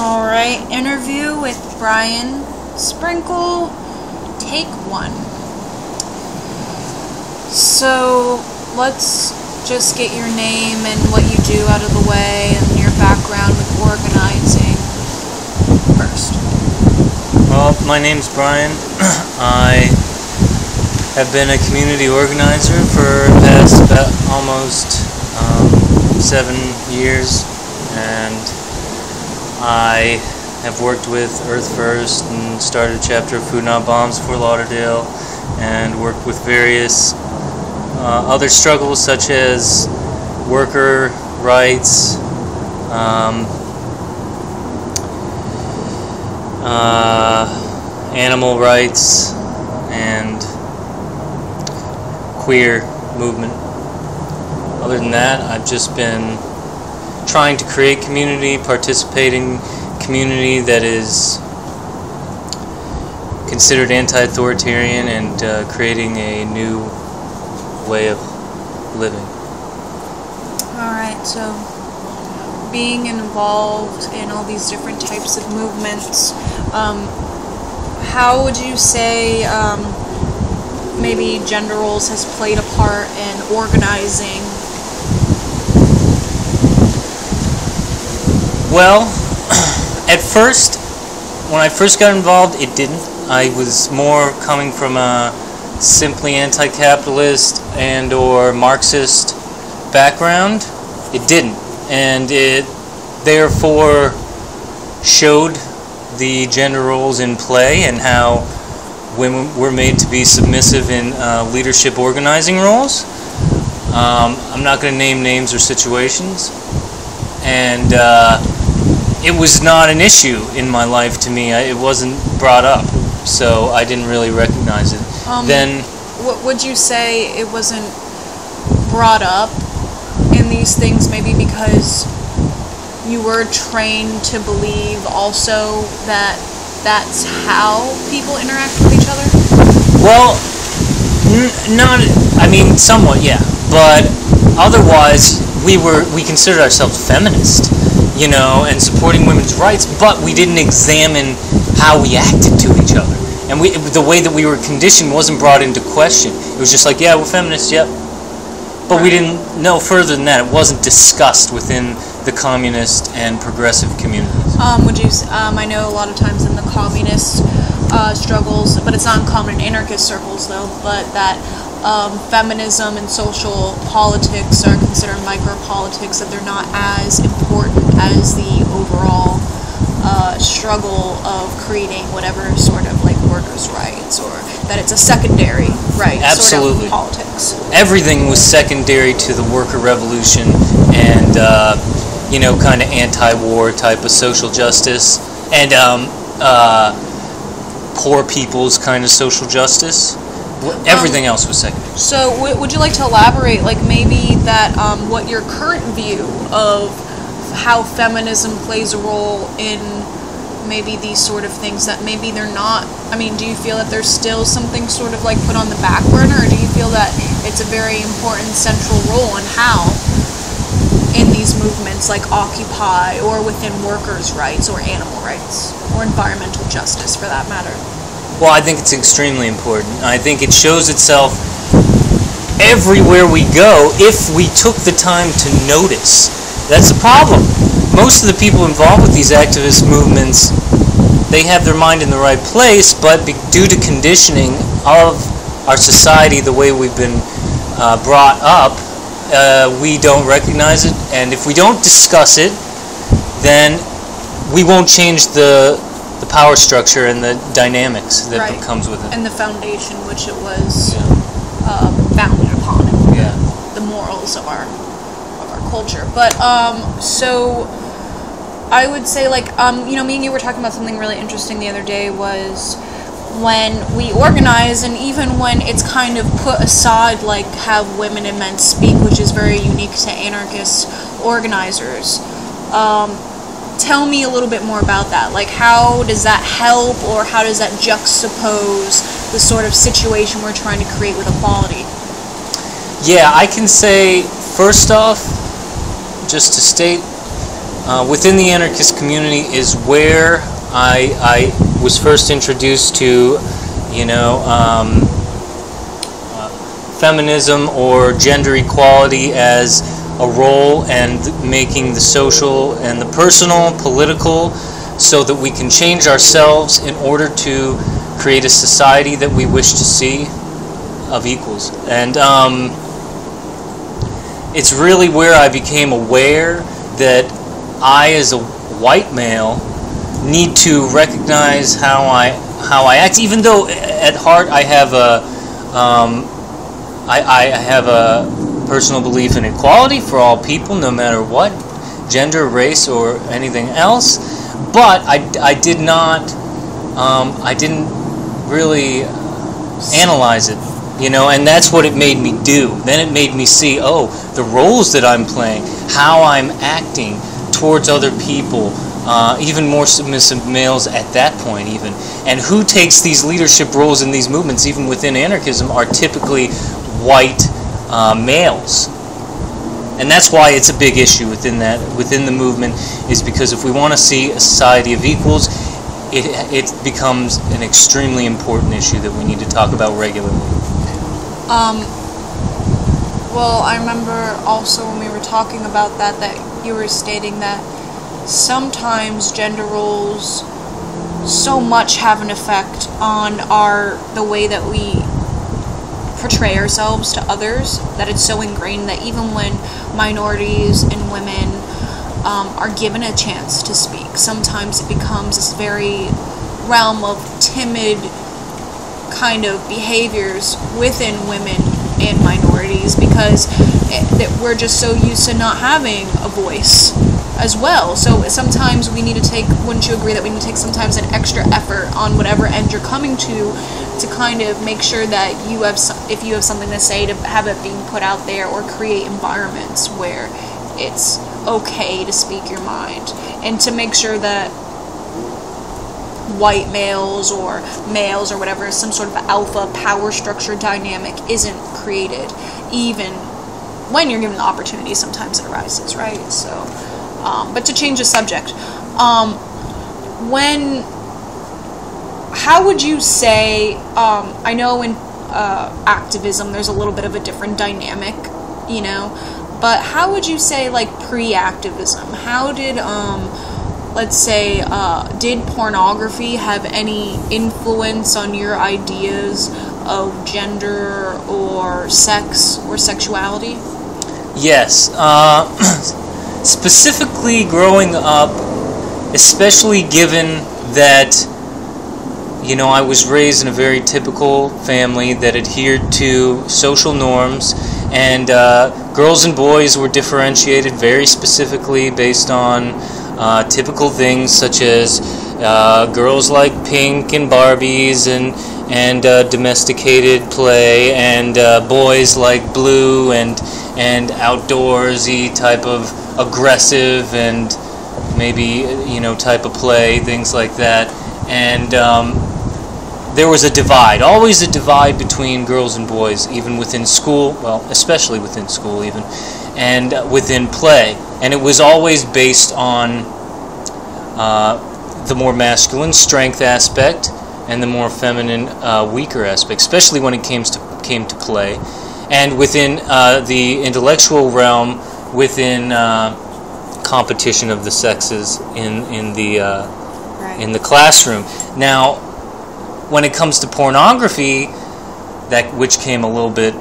Alright, interview with Brian Sprinkle, take 1. So, let's just get your name and what you do out of the way and your background with organizing first. Well, my name's Brian. I have been a community organizer for the past about almost 7 years, and I have worked with Earth First and started a chapter of Food Not Bombs Fort Lauderdale, and worked with various other struggles such as worker rights, animal rights, and queer movement. Other than that, I've just been trying to create community, participating community that is considered anti-authoritarian, and creating a new way of living. Alright, so being involved in all these different types of movements, how would you say maybe gender roles has played a part in organizing? Well, at first, when I first got involved, it didn't. I was more coming from a simply anti-capitalist and or Marxist background. It didn't, and it therefore showed the gender roles in play and how women were made to be submissive in leadership organizing roles. I'm not going to name names or situations, and it was not an issue in my life to me. It wasn't brought up, so I didn't really recognize it. Then, would you say it wasn't brought up in these things maybe because you were trained to believe also that that's how people interact with each other? well, somewhat, yeah, but otherwise we considered ourselves feminist, and supporting women's rights, but we didn't examine how we acted to each other, and the way that we were conditioned wasn't brought into question. It was just like, yeah, we're feminists, yep, but we didn't know further than that. It wasn't discussed within the communist and progressive communities. I know a lot of times in the communist struggles, but it's not uncommon in anarchist circles though, but that feminism and social politics are considered micro-politics, that they're not as important as the overall struggle of creating whatever sort of like workers' rights, or that it's a secondary Absolutely. sort of politics. Everything was secondary to the worker revolution and kind of anti-war type of social justice and poor people's kind of social justice. Everything else was secondary. So would you like to elaborate, like maybe that what your current view of how feminism plays a role in maybe these sort of things, that maybe they're not, do you feel that there's still something sort of like put on the back burner, or do you feel that it's a very important central role in how in these movements like Occupy or within workers' rights or animal rights or environmental justice for that matter? Well, I think it's extremely important. I think it shows itself everywhere we go if we took the time to notice. That's the problem. Most of the people involved with these activist movements, they have their mind in the right place, but due to conditioning of our society, the way we've been brought up, we don't recognize it, and if we don't discuss it, then we won't change the power structure and the dynamics that comes with it. And the foundation which it was founded upon, and the morals of our culture. But so I would say, like, me and you were talking about something really interesting the other day, was when we organize, and even when it's kind of put aside, like have women and men speak, which is very unique to anarchist organizers. Tell me a little bit more about that. Like, how does that help, or how does that juxtapose the sort of situation we're trying to create with equality? Yeah, I can say, first off, just to state within the anarchist community is where I was first introduced to, feminism or gender equality as a role, and making the social and the personal political, so that we can change ourselves in order to create a society that we wish to see of equals. And it's really where I became aware that I, as a white male, need to recognize how I act, even though at heart I have a personal belief in equality for all people, no matter what gender, race, or anything else. But I didn't really analyze it, and that's what it made me do. Then it made me see, the roles that I'm playing, how I'm acting towards other people, even more submissive males at that point even, and who takes these leadership roles in these movements, even within anarchism, are typically white males. And that's why it's a big issue within the movement, is because if we want to see a society of equals, it becomes an extremely important issue that we need to talk about regularly. Well, I remember also when we were talking about that you were stating that sometimes gender roles so much have an effect on the way that we portray ourselves to others, that it's so ingrained that even when minorities and women are given a chance to speak, sometimes it becomes this very realm of timid kind of behaviors within women and minorities, because we're just so used to not having a voice as well. So sometimes we need to take, wouldn't you agree that we need to take sometimes an extra effort on whatever end you're coming to kind of make sure that if you have something to say, to have it being put out there, or create environments where it's okay to speak your mind, and to make sure that white males or whatever, some sort of alpha power structure dynamic isn't created, even when you're given the opportunity. Sometimes it arises, right? So, but to change the subject, how would you say, I know in activism there's a little bit of a different dynamic, but how would you say, like, pre-activism, how did, let's say, did pornography have any influence on your ideas of gender or sex or sexuality? Yes. Specifically growing up, especially given that, I was raised in a very typical family that adhered to social norms, and girls and boys were differentiated very specifically based on typical things, such as girls like pink and Barbies and domesticated play, and boys like blue and outdoorsy type of aggressive and maybe type of play, things like that. And there was a divide, always a divide between girls and boys, even within school, well, especially within school even, and within play. And it was always based on the more masculine strength aspect and the more feminine weaker aspect, especially when it came to play. And within the intellectual realm, within competition of the sexes in the classroom. Now, when it comes to pornography, which came a little bit,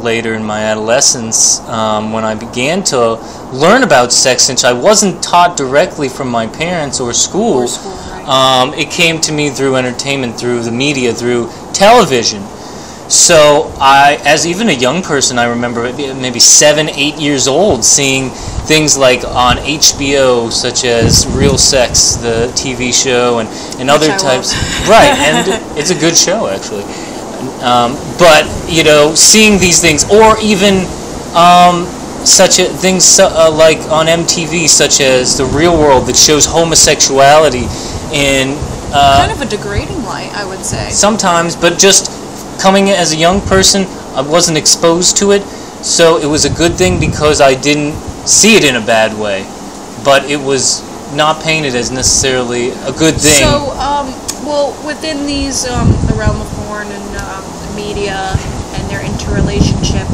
later in my adolescence, when I began to learn about sex, since I wasn't taught directly from my parents or school, right. It came to me through entertainment, through the media, through television. So as even a young person, I remember maybe 7, 8 years old, seeing things like on HBO, such as Real Sex, the TV show, and other types. Right, and it's a good show, actually. But seeing these things, or even things like on MTV, such as The Real World, that shows homosexuality in kind of a degrading light, I would say. Sometimes, but just coming as a young person, I wasn't exposed to it, so it was a good thing because I didn't see it in a bad way. but it was not painted as necessarily a good thing. So, well, within these, the realm of porn and media and their interrelationship,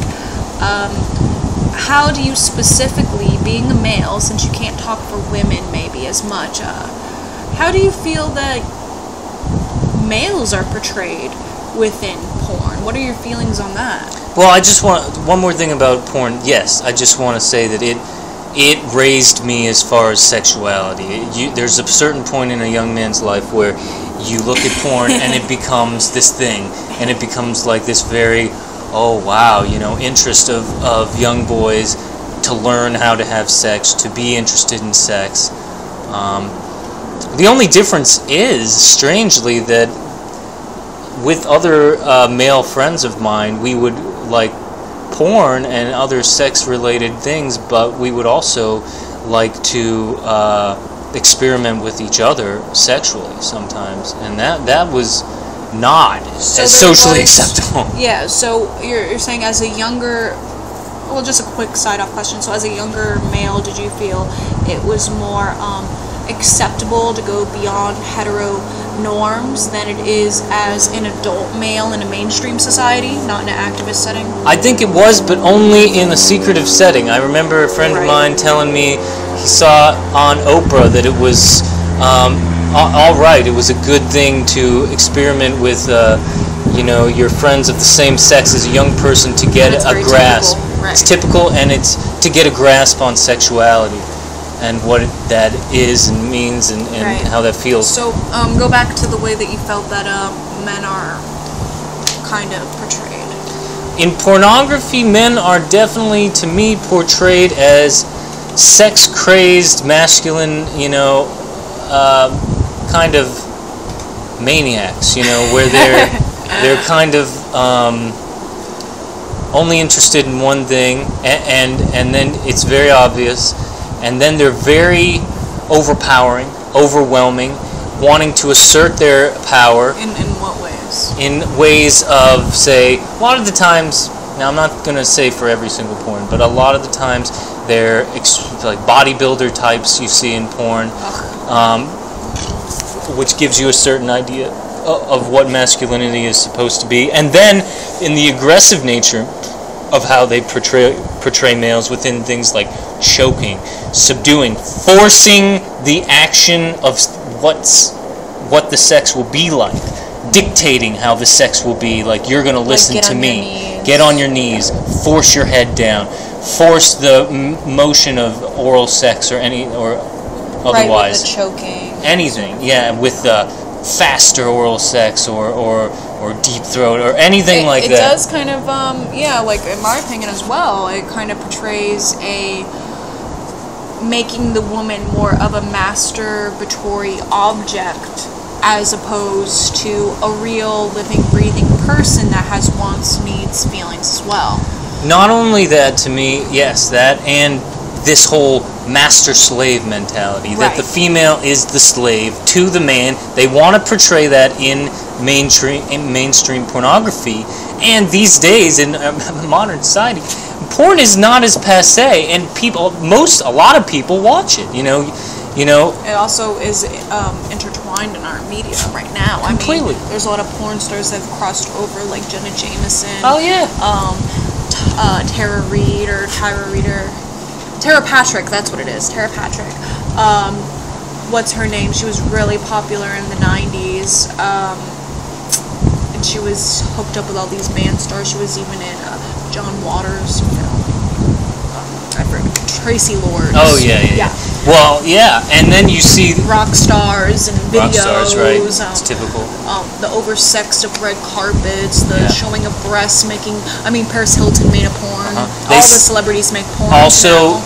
how do you specifically, being a male, since you can't talk for women maybe as much, how do you feel that males are portrayed within porn? What are your feelings on that? Well, I just want one more thing about porn. Yes, I just want to say that it raised me as far as sexuality. There's a certain point in a young man's life where you look at porn and it becomes this thing, and it becomes like this very, oh wow, interest of young boys to learn how to have sex, to be interested in sex. The only difference is, strangely, that with other male friends of mine, we would like porn and other sex-related things, but we would also like to experiment with each other sexually sometimes, and that was not as socially acceptable. Yeah, so you're saying as a younger, well, just a quick side-off question, so as a younger male, did you feel it was more acceptable to go beyond hetero norms than it is as an adult male in a mainstream society, not in an activist setting? I think it was, but only in a secretive setting. I remember a friend of mine telling me he saw on Oprah that it was all right. It was a good thing to experiment with, your friends of the same sex as a young person to get a grasp. Typical. Right. It's typical, and it's to get a grasp on sexuality and what that is and means and right. how that feels. So go back to the way that you felt that men are kind of portrayed. In pornography, men are definitely, to me, portrayed as sex-crazed, masculine, kind of maniacs, where they're kind of only interested in one thing, and then it's very obvious. And then they're very overpowering, overwhelming, wanting to assert their power. In what ways? In ways of, say, a lot of the times, now I'm not going to say for every single porn, but a lot of the times they're like bodybuilder types you see in porn, which gives you a certain idea of what masculinity is supposed to be. And then in the aggressive nature of how they portray males within things like choking, subduing, forcing the action of what the sex will be like, dictating how the sex will be, like you're going to listen to me, get on your knees, force your head down, force the motion of oral sex or otherwise. Right, with the choking. Anything, yeah, with faster oral sex or deep throat or anything like that. It does kind of, like in my opinion as well, it kind of portrays making the woman more of a masturbatory object as opposed to a real living, breathing person that has wants, needs, feelings as well. Not only that, to me, yes, that and this whole master-slave mentality, that the female is the slave to the man. They want to portray that in mainstream pornography, and these days in modern society, porn is not as passé, and a lot of people watch it. It also is intertwined in our media right now. Completely. I mean, there's a lot of porn stars that have crossed over, like Jenna Jameson. Oh yeah. Tara Reid or Tyra Reid or Tara Patrick. That's what it is. Tara Patrick. What's her name? She was really popular in the 90s. And she was hooked up with all these man stars. She was even in John Waters' film. I forget. Tracy Lords. Oh yeah. Well, yeah, and then you see rock stars and videos. Rock stars, right? It's typical. The oversexed of red carpets, the showing of breasts, Paris Hilton made a porn. All the celebrities make porn. Also,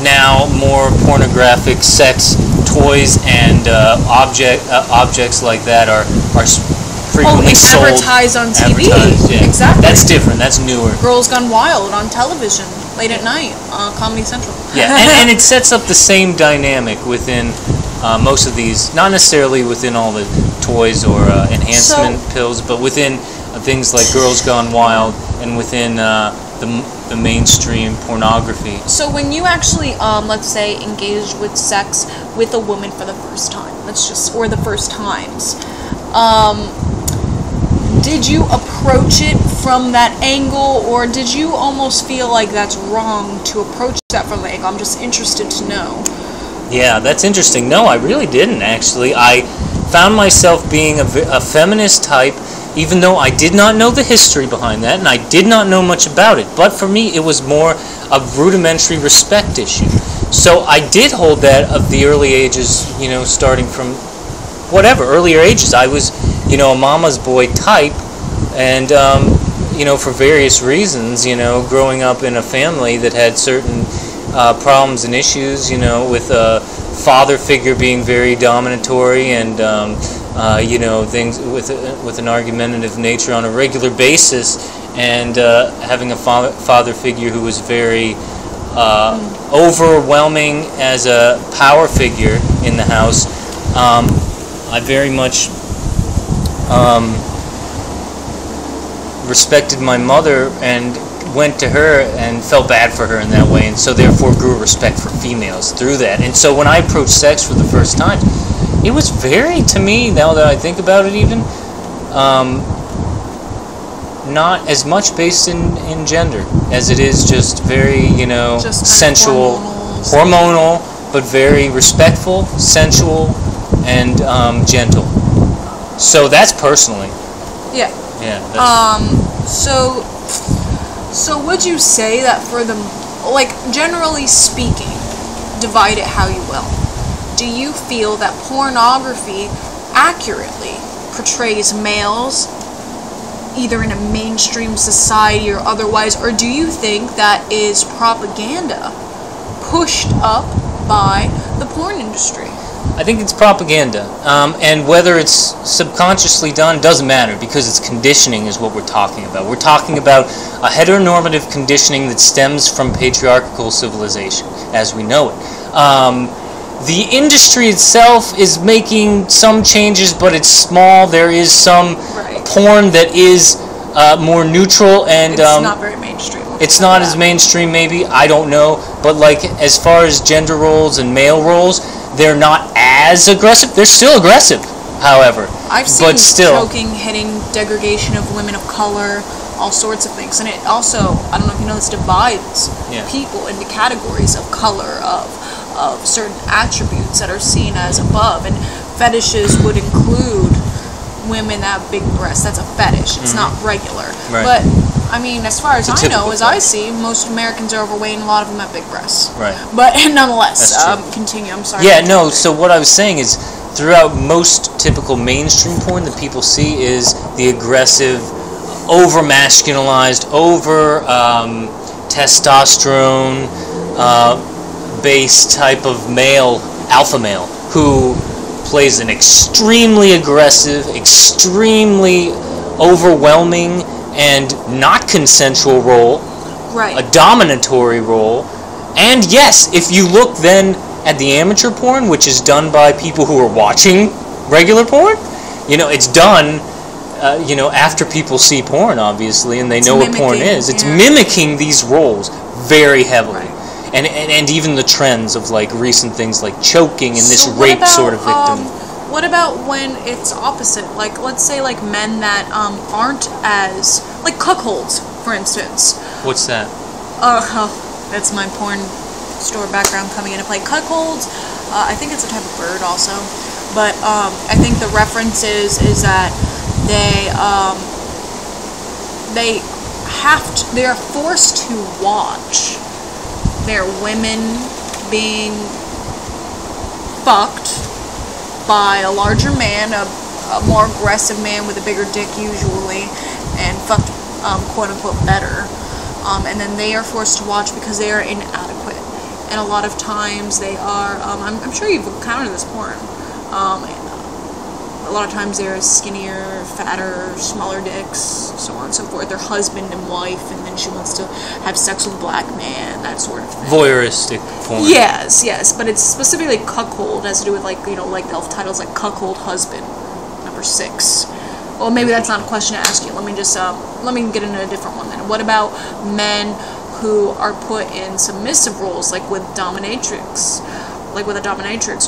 now more pornographic sex toys and objects like that are frequently sold. Advertised on TV. Yeah. Exactly. That's different. That's newer. Girls Gone Wild on television late at night on Comedy Central. Yeah, and it sets up the same dynamic within most of these, not necessarily within all the toys or enhancement pills, but within things like Girls Gone Wild and within the mainstream pornography. So when you actually, let's say, engaged with sex with a woman for the first time, or the first times, did you approach it from that angle, or did you almost feel like that's wrong to approach that from the angle? I'm just interested to know. Yeah, that's interesting. No, I really didn't, actually. I found myself being a feminist type, even though I did not know the history behind that, and I did not know much about it. But for me, it was more a rudimentary respect issue. So I did hold that of the early ages, starting from earlier ages. I was, a mama's boy type, and, for various reasons, growing up in a family that had certain problems and issues, with a father figure being very dominatory and, things with an argumentative nature on a regular basis, and having a father figure who was very overwhelming as a power figure in the house. I very much respected my mother and went to her and felt bad for her in that way, and so therefore grew a respect for females through that. And so when I approached sex for the first time, it was very, to me, now that I think about it even, not as much based in gender as it is just very, just sensual, hormonal, but very respectful, sensual, and gentle. So that's personally. Yeah. Yeah. So would you say that for the, generally speaking, divide it how you will, do you feel that pornography accurately portrays males either in a mainstream society or otherwise, or do you think that is propaganda pushed up by the porn industry? I think it's propaganda, and whether it's subconsciously done doesn't matter, because it's conditioning is what we're talking about. We're talking about a heteronormative conditioning that stems from patriarchal civilization as we know it. The industry itself is making some changes, but it's small. There is some porn that is more neutral, and it's not very mainstream. It's not as mainstream, maybe, I don't know, but as far as gender roles and male roles, they're not as aggressive. They're still aggressive, however. I've seen choking, hitting, degradation of women of color, all sorts of things. And it also, I don't know if you know this, divides people into categories of color, of certain attributes that are seen as above. And fetishes would include women that have big breasts. That's a fetish. It's not regular. Right. But as far as I know, as I see, most Americans are overweight and a lot of them have big breasts. Right. But nonetheless, continue. I'm sorry. Yeah, no, so what I was saying is, throughout most typical mainstream porn that people see is the aggressive, over-masculinized, testosterone-based type of male, alpha male, who plays an extremely aggressive, extremely overwhelming, and not consensual role, a dominatory role. And yes, if you look then at the amateur porn, which is done by people who are watching regular porn, it's done after people see porn, obviously, and they know what porn is. It's mimicking these roles very heavily. And even the trends of recent things like choking and this rape sort of victim. What about when it's opposite? Let's say men that aren't as cuckolds, for instance. What's that? That's my porn store background coming into play. Cuckolds, I think it's a type of bird also, but I think the reference is that they are forced to watch their women being fucked by a larger man, a more aggressive man with a bigger dick usually, and fucked quote-unquote better. And then they are forced to watch because they are inadequate. And a lot of times they are, I'm sure you've encountered this porn, a lot of times they're skinnier, fatter, smaller dicks, so on and so forth. They're husband and wife, and then she wants to have sex with a black man, that sort of thing. Voyeuristic porn. Yes, but it's specifically cuckold, has to do with the elf titles like Cuckold Husband, number 6. Well, maybe that's not a question to ask you. Let me just, let me get into a different one then. What about men who are put in submissive roles, like with dominatrix,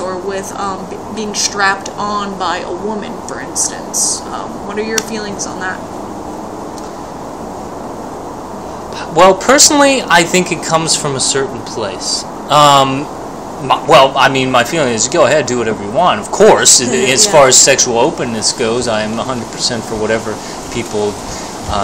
or with being strapped on by a woman, for instance. What are your feelings on that? Well, personally, I think it comes from a certain place. My feeling is, go ahead, do whatever you want. Of course, as far as sexual openness goes, I am 100% for whatever people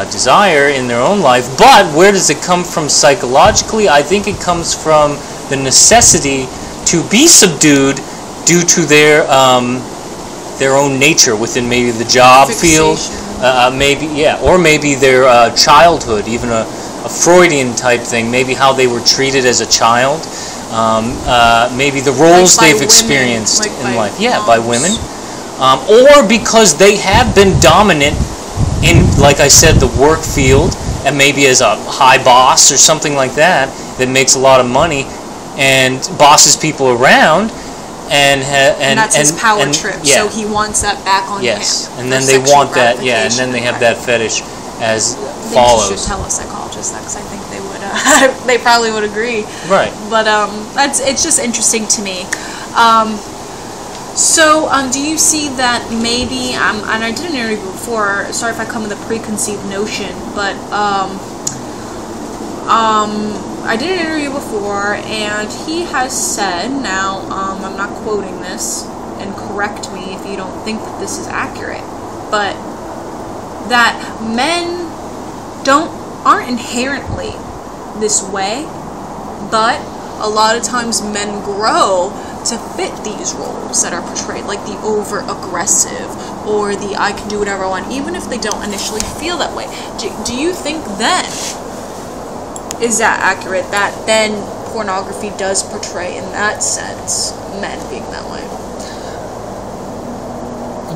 desire in their own life. But where does it come from psychologically? I think it comes from the necessity to be subdued due to their own nature within maybe the job field, or maybe their childhood, even a Freudian type thing, maybe how they were treated as a child, maybe the roles they've experienced in life, by women, or because they have been dominant in, like I said, the work field, and maybe as a high boss or something like that makes a lot of money and bosses people around, and that's his power trip. So he wants that back on him. Yes, and then they want that. Yeah, and then they have that fetish as follows. You should tell a psychologist that, because I think they would. They probably would agree. Right. But it's just interesting to me. Do you see that maybe? And I did an interview before. Sorry if I come with a preconceived notion, but I did an interview before, and he has said, now, I'm not quoting this, and correct me if you don't think that this is accurate, but that men aren't inherently this way, but a lot of times men grow to fit these roles that are portrayed, like the over-aggressive, or the I can do whatever I want, even if they don't initially feel that way. Do you think then, is that accurate, that then pornography does portray, in that sense, men being that way?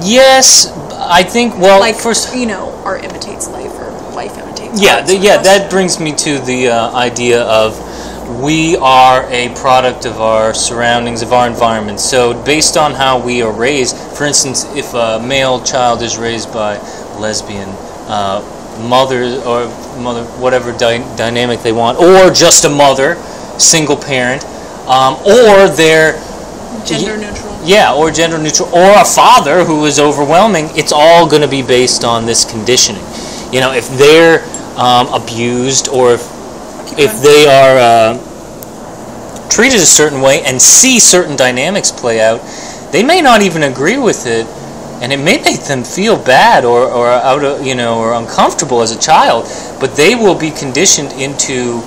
Yes, I think, well, like, first, art imitates life, or life imitates art. Yeah, that brings me to the idea of we are a product of our surroundings, of our environment. So based on how we are raised, for instance, if a male child is raised by lesbian mother, whatever dynamic they want, or just a mother, single parent, or they're gender neutral. Yeah, or gender neutral, or a father who is overwhelming. It's all going to be based on this conditioning. If they're abused, or if they are treated a certain way and see certain dynamics play out, they may not even agree with it, and it may make them feel bad or out of, or uncomfortable as a child, but they will be conditioned into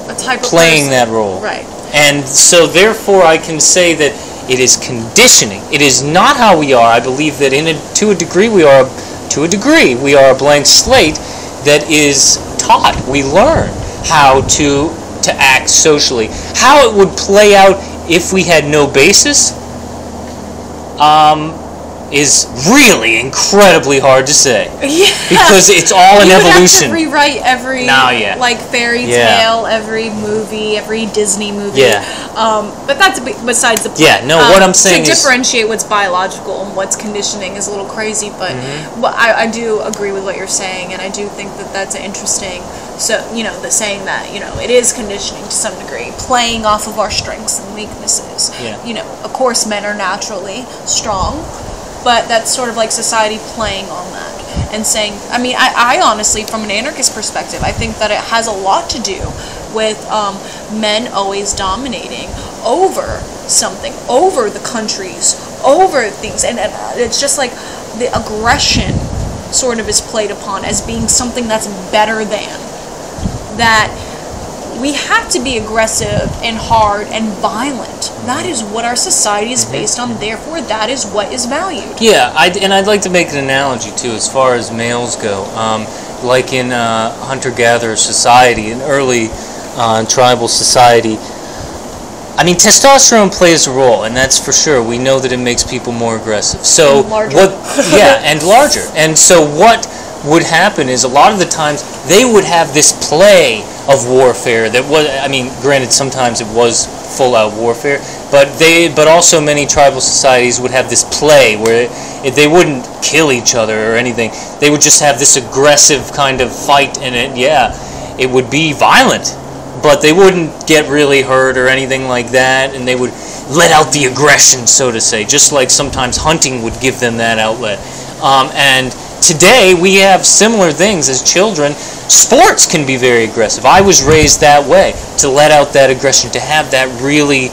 a type of playing that role. Right. And so therefore I can say that it is conditioning. It is not how we are. I believe that to a degree we are a blank slate that is taught. We learn how to act socially. How it would play out if we had no basis is really incredibly hard to say. Yeah. Because it's all an evolution. You would have to rewrite every fairy tale, every movie, every Disney movie. Yeah. But that's besides the point. Yeah, no, what I'm saying is, to differentiate what's biological and what's conditioning is a little crazy, but I do agree with what you're saying, and I do think that that's interesting. So, the saying that, it is conditioning to some degree, playing off of our strengths and weaknesses. Yeah. Of course, men are naturally strong, but that's sort of like society playing on that and saying, I honestly, from an anarchist perspective, I think that it has a lot to do with men always dominating over something, over the countries, over things, and it's just like the aggression sort of is played upon as being something that's better than. That we have to be aggressive and hard and violent. That is what our society is based on. Therefore, that is what is valued. Yeah, I'd like to make an analogy too, as far as males go. Like in hunter-gatherer society, an early tribal society. Testosterone plays a role, and that's for sure. We know that it makes people more aggressive. So and larger. And larger. And so what would happen is, a lot of the times they would have this play of warfare that was, granted sometimes it was full-out warfare, but also many tribal societies would have this play where they wouldn't kill each other or anything. They would just have this aggressive kind of fight, and it would be violent. but they wouldn't get really hurt or anything like that, and they would let out the aggression, so to say, just like sometimes hunting would give them that outlet. And today we have similar things as children. Sports can be very aggressive. I was raised that way, to let out that aggression, to have that really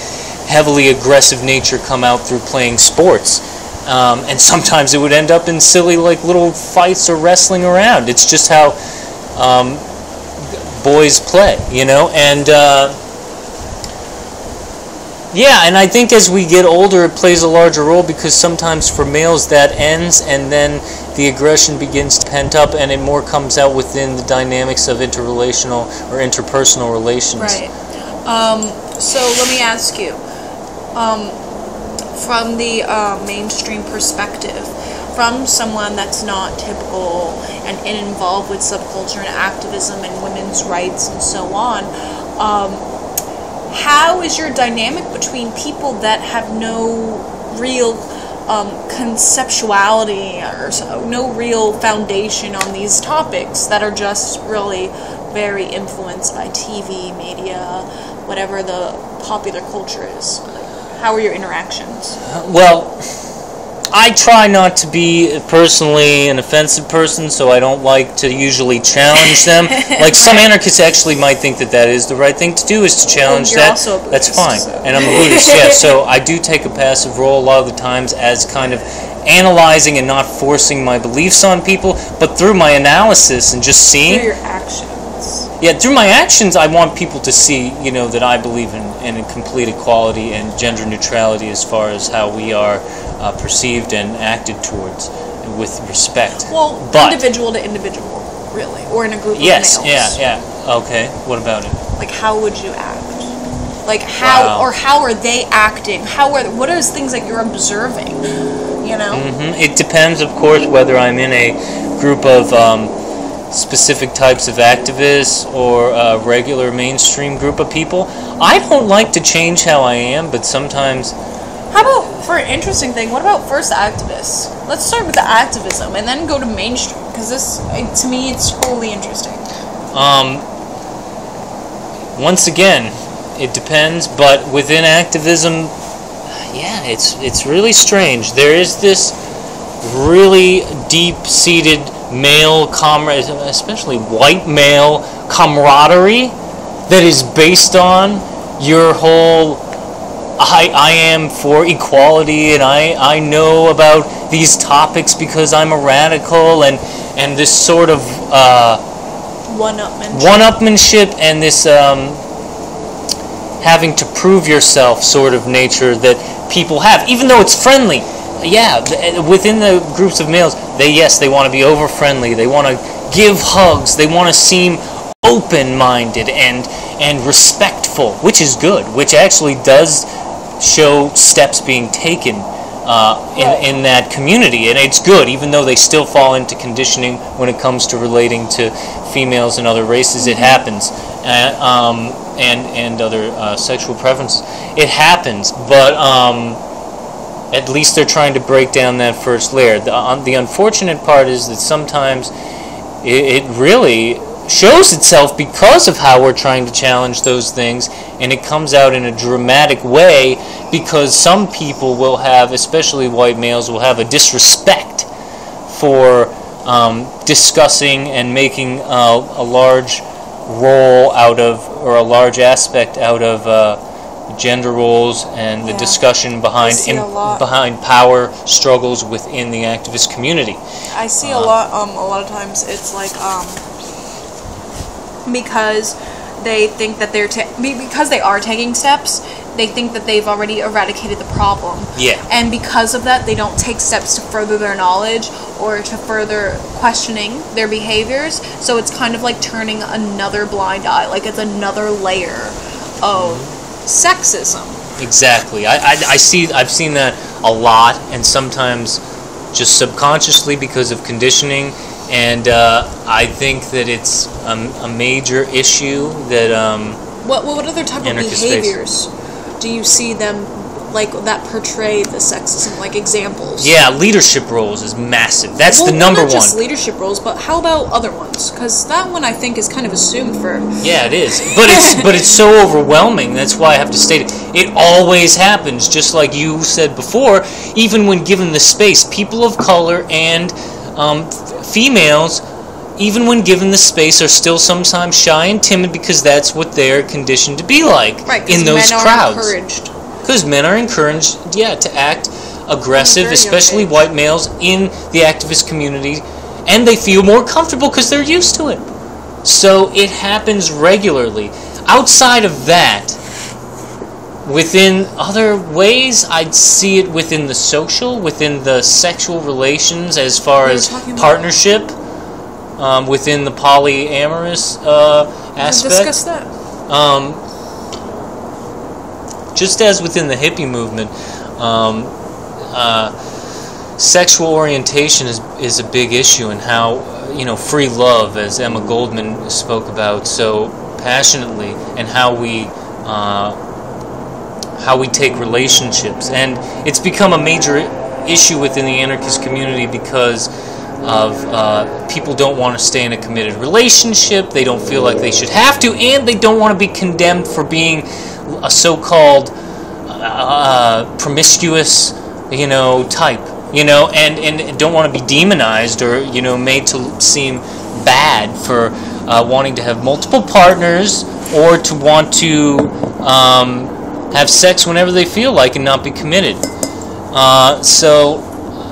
heavily aggressive nature come out through playing sports. And sometimes it would end up in silly, like, little fights or wrestling around. It's just how boys play, you know? And yeah, and I think as we get older it plays a larger role, because sometimes for males that ends and then the aggression begins to pent up and it more comes out within the dynamics of interrelational or interpersonal relations. Right. So let me ask you, from the mainstream perspective, from someone that's not typical and involved with subculture and activism and women's rights and so on, how is your dynamic between people that have no real conceptuality or no real foundation on these topics, that are just really very influenced by TV, media, whatever the popular culture is? How are your interactions? Well, I try not to be personally an offensive person, so I don't like to usually challenge them. Like, some anarchists actually might think that that is the right thing to do, is to challenge You're that. also a Buddhist, that's fine. so. And I'm a Buddhist, yeah, so I do take a passive role a lot of the times as kind of analyzing and not forcing my beliefs on people, but through my analysis and just seeing... Through your actions. Yeah, through my actions, I want people to see, you know, that I believe in a complete equality and gender neutrality as far as how we are perceived and acted towards, with respect. Well, but, individual to individual, really, or in a group yes, of males. yeah. Okay, what about it? Like, how would you act? Like, how, Wow. or how are they acting? What are those things that you're observing? You know? It depends, of course, whether I'm in a group of specific types of activists or a regular mainstream group of people. I don't like to change how I am, but sometimes... How about, for an interesting thing, what about first activists? Let's start with the activism and then go to mainstream, because this, to me, it's totally interesting. Once again, it depends, but within activism, yeah, it's really strange. There is this really deep-seated male comrade, especially white male camaraderie, that is based on your whole I am for equality, and I know about these topics because I'm a radical, and this sort of one-upmanship and this having to prove yourself sort of nature that people have, even though it's friendly. Yeah, within the groups of males, they want to be over-friendly, they want to give hugs, they want to seem open-minded and respectful, which is good, which actually does show steps being taken in that community, and it's good, even though they still fall into conditioning when it comes to relating to females and other races. It happens, and other sexual preferences. It happens, but at least they're trying to break down that first layer. The unfortunate part is that sometimes it really shows itself because of how we're trying to challenge those things, and it comes out in a dramatic way because some people will have, especially white males, will have a disrespect for discussing and making a large role out of, or a large aspect out of gender roles and the discussion behind power struggles within the activist community. I see a lot of times it's like because they think that because they are taking steps, they think that they've already eradicated the problem. Yeah. And because of that, they don't take steps to further their knowledge or to further questioning their behaviors. So it's kind of like turning another blind eye, like it's another layer of sexism. Exactly. I've seen that a lot, and sometimes just subconsciously because of conditioning. And I think that it's a major issue that what other type of behaviors do you see them like that portray the sexism, like examples. Yeah, leadership roles is massive. That's the number not just one. Leadership roles, but how about other ones? Because that one I think is kind of assumed for. Yeah, it is. But it's so overwhelming. That's why I have to state it. It always happens, just like you said before. Even when given the space, people of color and females, even when given the space, are still sometimes shy and timid because that's what they're conditioned to be like in those crowds. Encouraged. Because men are encouraged, to act aggressive, especially white males in the activist community, and they feel more comfortable because they're used to it. So it happens regularly. Outside of that, within other ways, I'd see it within the social, within the sexual relations, as far as partnership, within the polyamorous aspect. Discuss that. Just as within the hippie movement, sexual orientation is a big issue, and how free love, as Emma Goldman spoke about so passionately, and how we take relationships, and it's become a major issue within the anarchist community because of people don't want to stay in a committed relationship. They don't feel like they should have to, and they don't want to be condemned for being a so-called promiscuous, type, and don't want to be demonized or, made to seem bad for wanting to have multiple partners or to want to have sex whenever they feel like and not be committed. So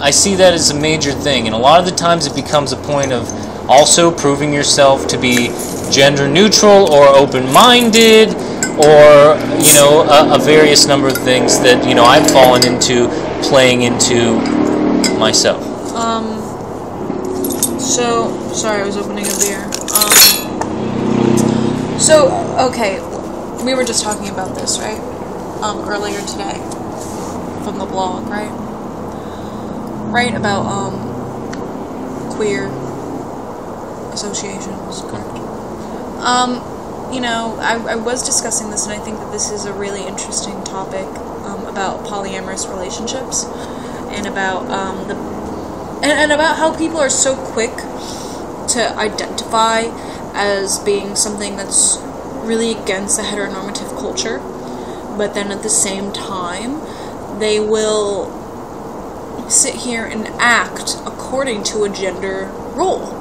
I see that as a major thing, and a lot of the times it becomes a point of also proving yourself to be gender neutral or open-minded, or a various number of things that I've fallen into playing into myself. So sorry, I was opening a beer. So okay, we were just talking about this, right? Earlier today from the blog, right? Right, about queer associations, correct? I was discussing this, and I think that this is a really interesting topic about polyamorous relationships, and about and about how people are so quick to identify as being something that's really against the heteronormative culture, but then at the same time they will sit here and act according to a gender role.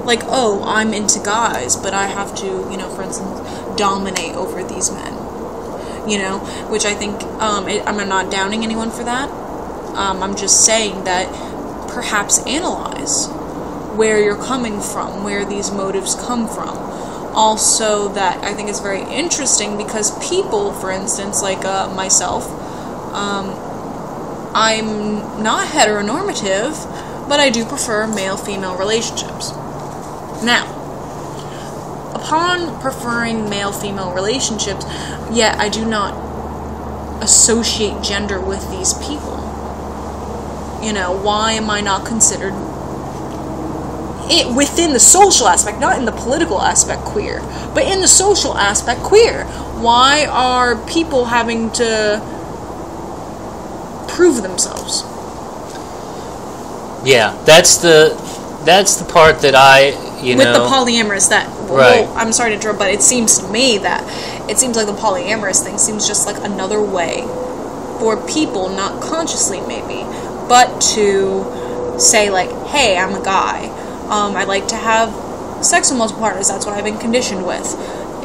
Like, oh, I'm into guys, but I have to, for instance, dominate over these men. Which I think, I'm not downing anyone for that. I'm just saying that perhaps analyze where you're coming from, where these motives come from. Also, that I think is very interesting because people, for instance, like myself, I'm not heteronormative, but I do prefer male-female relationships. Now, upon preferring male-female relationships, yet I do not associate gender with these people. Why am I not considered it within the social aspect, not in the political aspect, queer, but in the social aspect, queer? Why are people having to prove themselves? Yeah, that's the part that I, with the polyamorous, that, right. Well, I'm sorry to interrupt, but it seems to me that it seems like the polyamorous thing seems just like another way for people, not consciously maybe, but to say like, hey, I'm a guy, I like to have sex with multiple partners, that's what I've been conditioned with,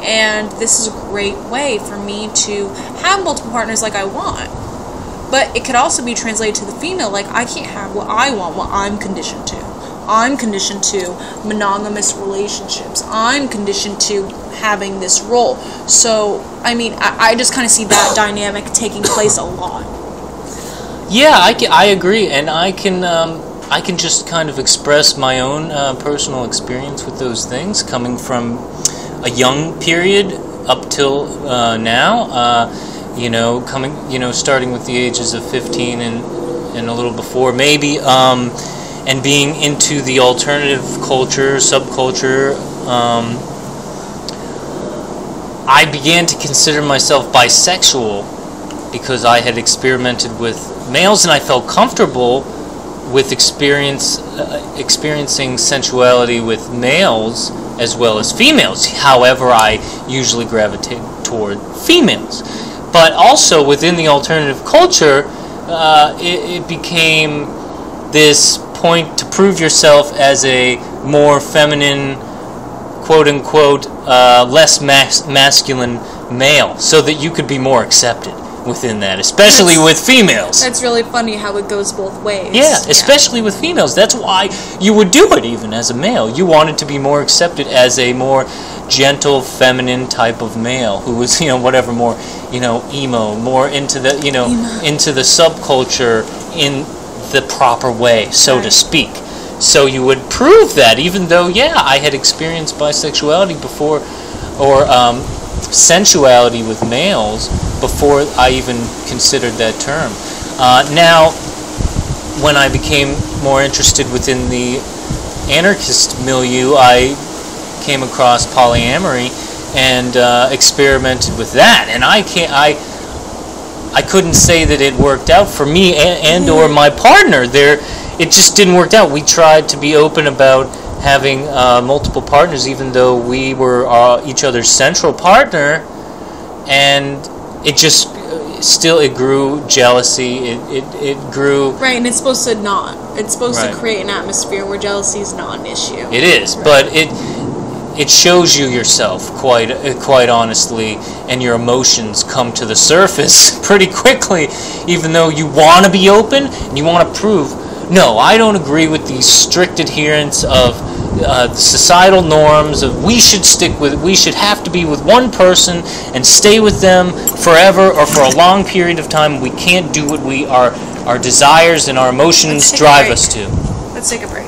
and this is a great way for me to have multiple partners like I want. But it could also be translated to the female, like, I can't have what I want, what I'm conditioned to. I'm conditioned to monogamous relationships. I'm conditioned to having this role. So, I just kind of see that dynamic taking place a lot. Yeah, I agree, and I can just kind of express my own personal experience with those things, coming from a young period up till now. Starting with the ages of 15 and a little before, maybe, and being into the alternative culture, subculture, I began to consider myself bisexual because I had experimented with males and I felt comfortable with experiencing sensuality with males as well as females. However, I usually gravitate toward females. But also within the alternative culture, it became this point to prove yourself as a more feminine, quote-unquote, less masculine male, so that you could be more accepted within that, especially with females. That's really funny how it goes both ways. Yeah, especially with females. That's why you would do it even as a male. You wanted to be more accepted as a more gentle, feminine type of male who was, whatever, more, emo, more into the, into the subculture in the proper way, so to speak. So you would prove that, even though, I had experienced bisexuality before, or sensuality with males before I even considered that term. Now, when I became more interested within the anarchist milieu, I came across polyamory and experimented with that. And I couldn't say that it worked out for me and or my partner. It just didn't work out. We tried to be open about having multiple partners, even though we were each other's central partner, and it just it grew jealousy. It grew, right, and it's supposed to create an atmosphere where jealousy is not an issue. It is, right. But it shows you yourself quite honestly, and your emotions come to the surface pretty quickly, even though you want to be open and you want to prove, no, I don't agree with the strict adherence of societal norms of we should have to be with one person and stay with them forever or for a long period of time. We can't do what our desires and our emotions drive us to. Let's take a break.